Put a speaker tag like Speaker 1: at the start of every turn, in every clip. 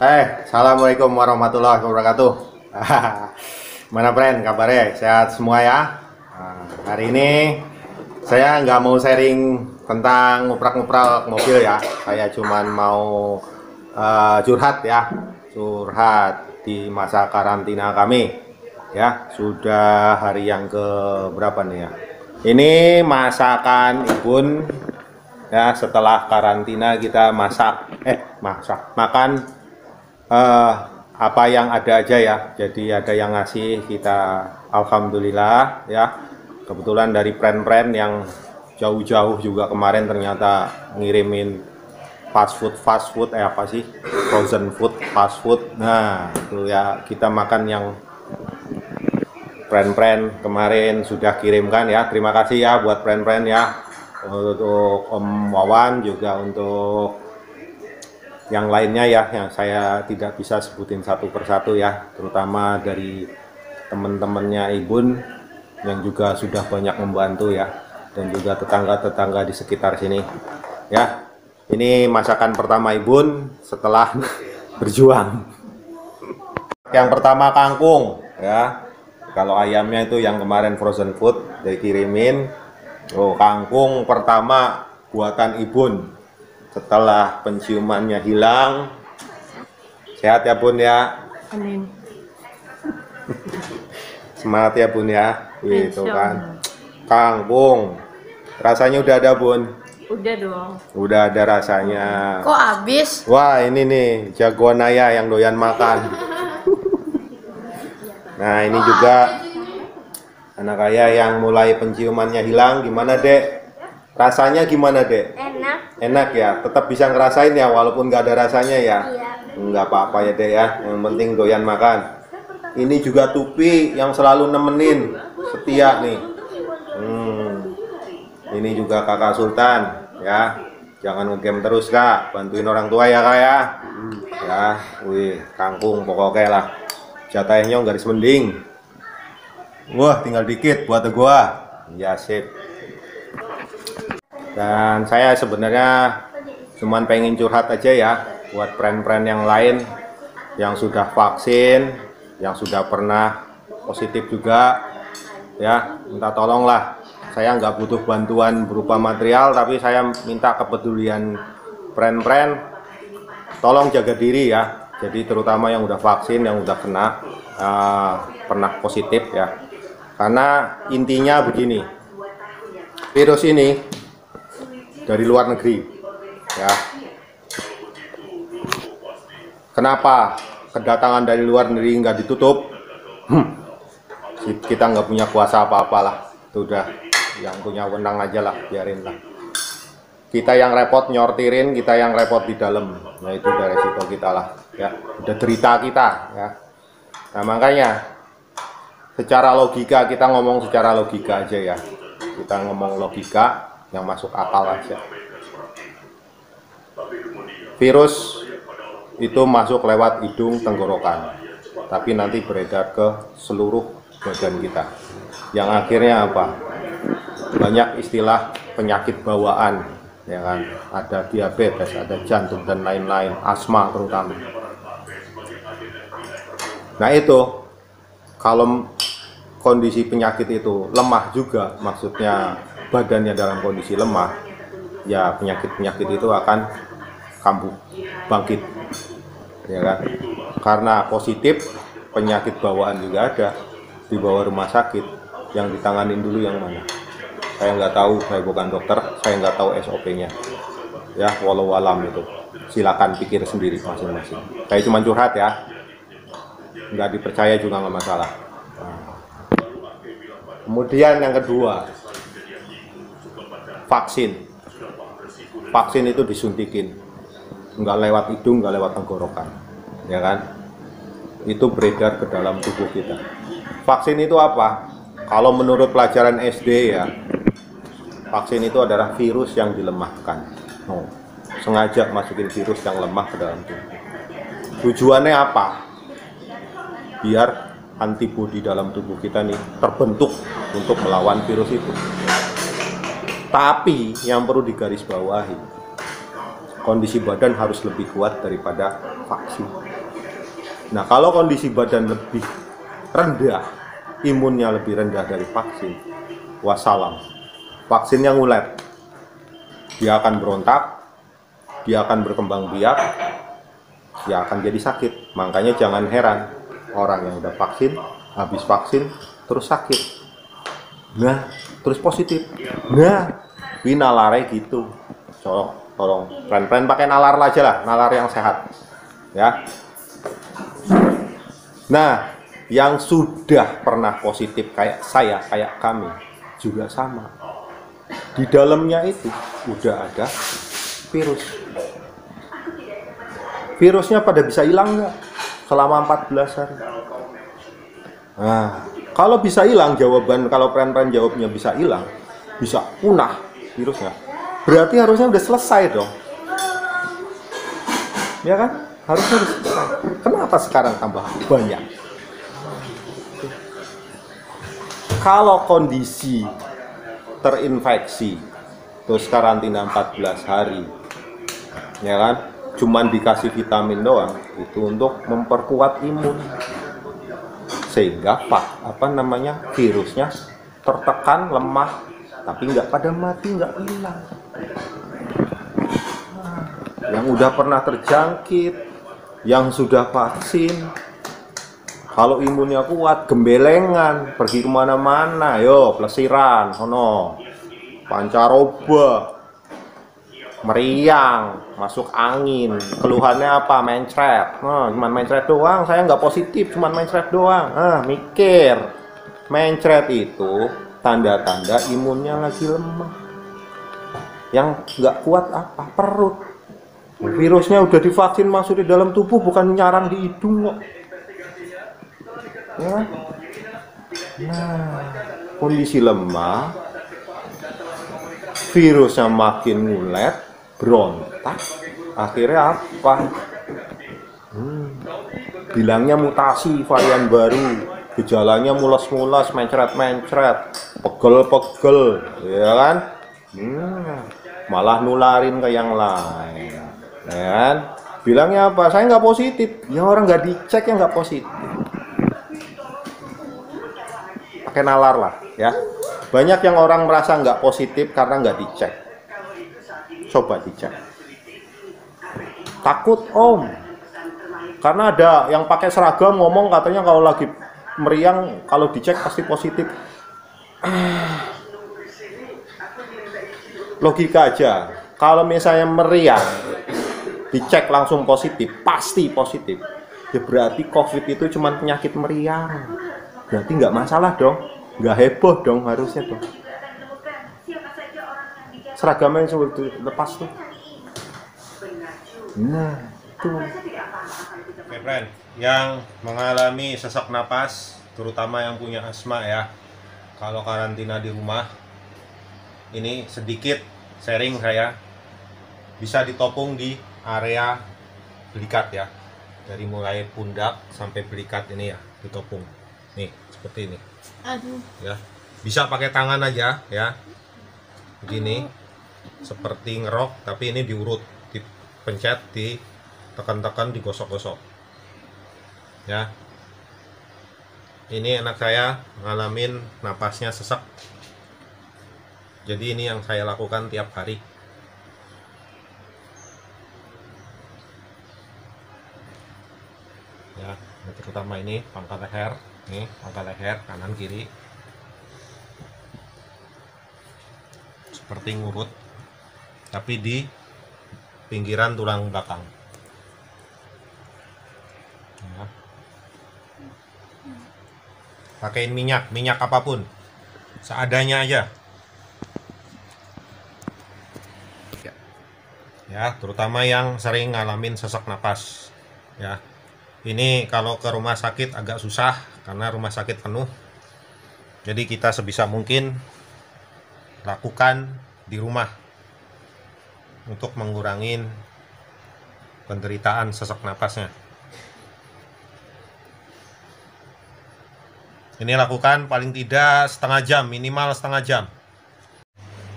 Speaker 1: Assalamualaikum warahmatullahi wabarakatuh. Mana friend, kabarnya? Sehat semua ya? Hari ini saya nggak mau sharing tentang nguprak-nguprak mobil ya. Saya cuman mau curhat ya. Curhat di masa karantina kami ya. Sudah hari yang ke berapa nih ya? Ini masakan Ibun ya. Setelah karantina kita makan apa yang ada aja ya. Jadi ada yang ngasih kita, alhamdulillah ya. Kebetulan dari brand-brand yang jauh-jauh juga kemarin ternyata ngirimin fast food apa sih, frozen food, fast food. Nah itu ya, kita makan yang brand-brand kemarin sudah kirimkan ya. Terima kasih ya buat brand-brand ya, untuk Om Wawan, juga untuk yang lainnya ya, yang saya tidak bisa sebutin satu persatu ya, terutama dari teman-temannya Ibun yang juga sudah banyak membantu ya, dan juga tetangga-tetangga di sekitar sini ya. Ini masakan pertama Ibun setelah berjuang. Yang pertama kangkung ya. Kalau ayamnya itu yang kemarin frozen food dikirimin. Oh, kangkung pertama buatan Ibun setelah penciumannya hilang. Sehat ya Bun ya.
Speaker 2: Amin.
Speaker 1: Semangat ya Bun ya. Itu kan kangkung, rasanya udah ada Bun?
Speaker 2: Udah dong.
Speaker 1: Udah ada rasanya.
Speaker 2: Kok habis?
Speaker 1: Wah ini nih jagoan Naya yang doyan makan. Nah ini juga anak ayah yang mulai penciumannya hilang. Gimana Dek? Rasanya gimana Dek?
Speaker 3: Enak.
Speaker 1: Enak ya, tetap bisa ngerasain ya walaupun nggak ada rasanya ya.
Speaker 3: Iya.
Speaker 1: Nggak apa-apa ya Dek ya, yang penting doyan makan. Ini juga Tupi yang selalu nemenin, setia nih. Ini juga Kakak Sultan ya, jangan ngegame terus Kak, bantuin orang tua ya Kak ya. Ya, wih kangkung pokoknya lah, jatahnya garis mending. Wah tinggal dikit buat gua ya, sip. Dan saya sebenarnya cuman pengen curhat aja ya buat brand-brand yang lain yang sudah vaksin, yang sudah pernah positif juga ya, minta tolonglah. Saya nggak butuh bantuan berupa material, tapi saya minta kepedulian brand-brand, tolong jaga diri ya. Jadi terutama yang udah vaksin, yang udah kena pernah positif ya. Karena intinya begini, virus ini dari luar negeri ya. Kenapa kedatangan dari luar negeri nggak ditutup? Kita nggak punya kuasa apa-apalah, itu udah yang punya wewenang aja lah, biarin lah. Kita yang repot nyortirin, kita yang repot di dalam, nah itu udah resiko kita lah ya, udah derita kita ya. Nah makanya secara logika, kita ngomong secara logika aja ya, kita ngomong logika yang masuk akal aja. Virus itu masuk lewat hidung tenggorokan, tapi nanti beredar ke seluruh badan kita, yang akhirnya apa? Banyak istilah penyakit bawaan ya kan, ada diabetes, ada jantung dan lain-lain, asma terutama. Nah itu kalau kondisi penyakit itu lemah juga, maksudnya badannya dalam kondisi lemah ya, penyakit-penyakit itu akan kambuh bangkit ya kan. Karena positif, penyakit bawaan juga ada, dibawa rumah sakit, yang ditanganin dulu yang mana saya nggak tahu, saya bukan dokter, saya nggak tahu SOP-nya ya, walau alam itu silakan pikir sendiri masing-masing. Saya cuma curhat ya, nggak dipercaya juga nggak masalah. Kemudian yang kedua, vaksin. Vaksin itu disuntikin, nggak lewat hidung, nggak lewat tenggorokan ya kan, itu beredar ke dalam tubuh kita. Vaksin itu apa? Kalau menurut pelajaran SD ya, vaksin itu adalah virus yang dilemahkan. Sengaja masukin virus yang lemah ke dalam tubuh. Tujuannya apa? Biar antibodi dalam tubuh kita nih terbentuk untuk melawan virus itu. Tapi yang perlu digarisbawahi, kondisi badan harus lebih kuat daripada vaksin. Nah, kalau kondisi badan lebih rendah, imunnya lebih rendah dari vaksin, wassalam, vaksinnya ngulet, dia akan berontak, dia akan berkembang biak, dia akan jadi sakit. Makanya jangan heran orang yang udah vaksin, habis vaksin terus sakit, nah terus positif. Nah, ini nalarnya gitu. Tolong plan pakai nalar aja lah, nalar yang sehat ya. Nah, yang sudah pernah positif kayak saya, kayak kami juga sama, di dalamnya itu udah ada virus. Virusnya pada bisa hilang nggak selama 14 hari? Nah, kalau bisa hilang, jawaban kalau pren jawabnya bisa hilang, bisa punah virusnya, berarti harusnya udah selesai dong, ya kan? Harusnya udah selesai. Kenapa sekarang tambah banyak? Kalau kondisi terinfeksi terus karantina 14 hari, ya kan? Cuman dikasih vitamin doang, itu untuk memperkuat imun, sehingga virusnya tertekan, lemah, tapi nggak pada mati, nggak hilang. Yang udah pernah terjangkit, yang sudah vaksin, kalau imunnya kuat, gembelengan, pergi kemana-mana, yo plesiran, sono, pancaroba, meriang, masuk angin. Keluhannya apa? Mencret. Nah, cuman mencret doang, saya nggak positif, cuman mencret doang. Mikir, mencret itu tanda-tanda imunnya lagi lemah. Yang nggak kuat apa? Perut. Virusnya udah divaksin masuk di dalam tubuh, bukan nyarang di hidung kok. Ya. Nah, kondisi lemah, virusnya makin ngulet, berontak, akhirnya apa? Bilangnya mutasi, varian baru, gejalanya mules-mules, mencret-mencret, pegel-pegel, ya kan? Malah nularin ke yang lain, ya kan? Bilangnya apa? Saya nggak positif. Ya orang nggak dicek ya nggak positif. Pakai nalar lah, ya. Banyak yang orang merasa nggak positif karena nggak dicek. Coba dicek. Takut om, karena ada yang pakai seragam ngomong katanya kalau lagi meriang kalau dicek pasti positif. Logika aja, kalau misalnya meriang dicek langsung positif, pasti positif, ya berarti COVID itu cuma penyakit meriang, berarti nggak masalah dong, nggak heboh dong, harusnya dong. Seragamnya yang sudah lepas tuh. Nah, tuh. Oke, friend, yang mengalami sesak napas, terutama yang punya asma ya, kalau karantina di rumah, ini sedikit sharing saya, bisa ditopung di area belikat ya, dari mulai pundak sampai belikat ini ya, ditopung. Nih, seperti ini.
Speaker 2: Aduh.
Speaker 1: Ya, bisa pakai tangan aja ya, begini, seperti ngerok, tapi ini diurut, dipencet, ditekan-tekan, digosok-gosok. Ya, ini anak saya ngalamin napasnya sesak, jadi ini yang saya lakukan tiap hari. Ya, terutama ini pangkal leher, nih pangkal leher kanan kiri, seperti ngurut, tapi di pinggiran tulang belakang. Ya. Pakein minyak apapun, seadanya aja. Ya, terutama yang sering ngalamin sesak napas. Ya, ini kalau ke rumah sakit agak susah karena rumah sakit penuh. Jadi kita sebisa mungkin lakukan di rumah untuk mengurangi penderitaan sesak napasnya. Ini lakukan paling tidak setengah jam, minimal setengah jam.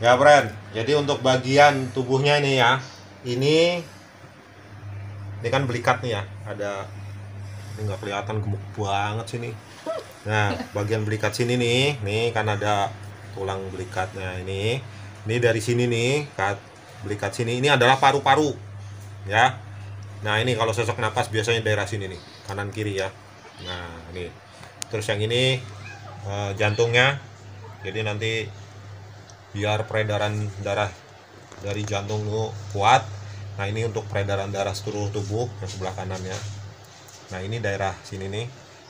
Speaker 1: Ya, friend. Jadi untuk bagian tubuhnya ini ya, ini kan belikat nih ya, ada Ini nggak kelihatan, gemuk banget sini. Nah, bagian belikat sini nih kan ada tulang belikatnya ini. Ini dari sini nih, belikat sini ini adalah paru-paru, ya. Nah, ini kalau sosok napas biasanya daerah sini nih, kanan kiri ya. Nah, ini. Terus yang ini jantungnya. Jadi nanti biar peredaran darah dari jantung itu kuat. Nah, ini untuk peredaran darah seluruh tubuh yang sebelah kanannya. Nah, ini daerah sini nih,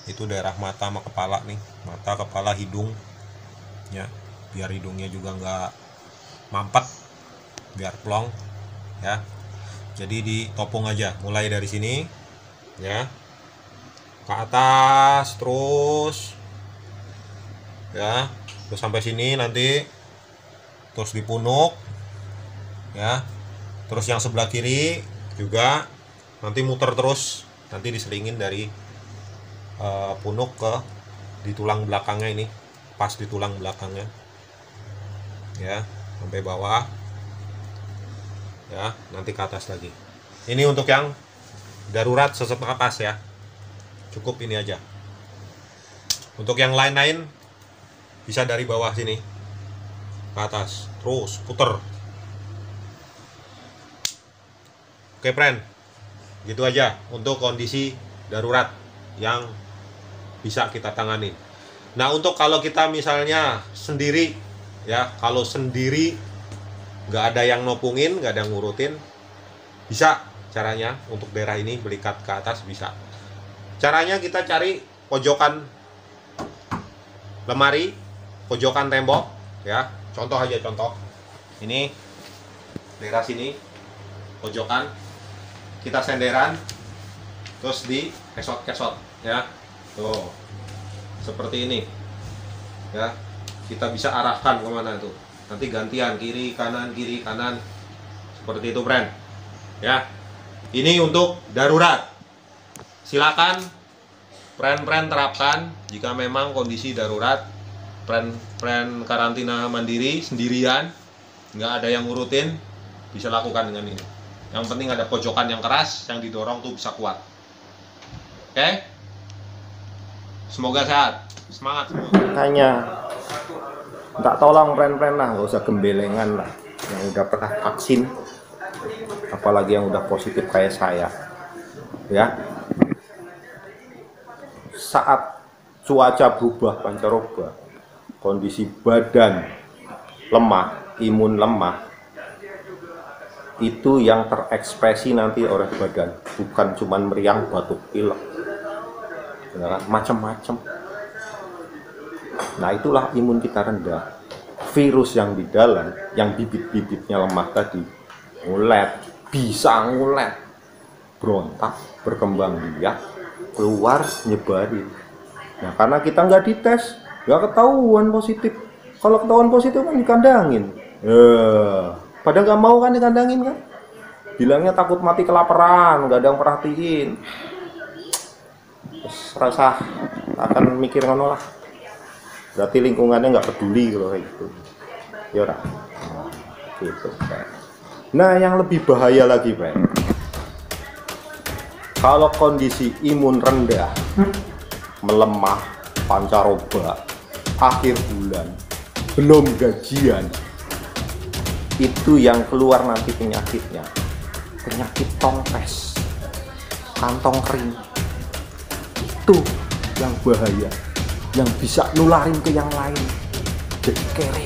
Speaker 1: itu daerah mata sama kepala nih, mata, kepala, hidung, ya, biar hidungnya juga nggak mampet, biar plong, ya. Jadi ditopong aja, mulai dari sini, ya, ke atas terus, ya, terus sampai sini nanti, terus dipunuk, ya, terus yang sebelah kiri juga nanti muter terus. Nanti diselingin dari punuk ke di tulang belakangnya ini, pas di tulang belakangnya, ya, sampai bawah, ya, nanti ke atas lagi. Ini untuk yang darurat sesak napas ya, cukup ini aja. Untuk yang lain-lain bisa dari bawah sini ke atas, terus puter. Oke friend, gitu aja untuk kondisi darurat yang bisa kita tangani. Nah, untuk kalau kita misalnya sendiri, ya, kalau sendiri nggak ada yang nopungin, nggak ada yang ngurutin, bisa caranya untuk daerah ini belikat ke atas bisa. Caranya kita cari pojokan lemari, pojokan tembok, ya. Contoh aja, contoh ini daerah sini, pojokan, kita senderan, terus di kesot-kesot, ya, tuh, seperti ini, ya, kita bisa arahkan kemana tuh, nanti gantian kiri kanan, seperti itu friend, ya. Ini untuk darurat. Silakan friend terapkan jika memang kondisi darurat, friend karantina mandiri sendirian, nggak ada yang ngurutin, bisa lakukan dengan ini. Yang penting ada pojokan yang keras, yang didorong tuh bisa kuat. Oke? Semoga sehat. Semangat semua.
Speaker 3: Makanya tak tolong friend-friend lah, nggak usah gembelengan lah. Yang udah pernah vaksin, apalagi yang udah positif kayak saya, ya. Saat cuaca berubah pancaroba, kondisi badan lemah, imun lemah, itu yang terekspresi nanti oleh badan, bukan cuman meriang, batuk, pilek, ya, macam-macam. Nah, itulah imun kita rendah. Virus yang di dalam, yang bibit-bibitnya lemah tadi, bisa ngulet, berontak, berkembang biak, keluar, nyebarin. Nah, karena kita nggak dites, nggak ketahuan positif. Kalau ketahuan positif kan dikandangin. Pada nggak mau kan dikandangin kan? Bilangnya takut mati kelaparan, nggak ada yang perhatiin. Terus rasa akan mikir ngono lah. Berarti lingkungannya nggak peduli kalau kayak gitu. Ya ora. Gitu. Nah, yang lebih bahaya lagi, Pak. Kalau kondisi imun rendah, melemah, pancaroba, akhir bulan, belum gajian, itu yang keluar nanti penyakitnya, penyakit tongpes, kantong kering, itu yang bahaya, yang bisa nularin ke yang lain, jadi kere.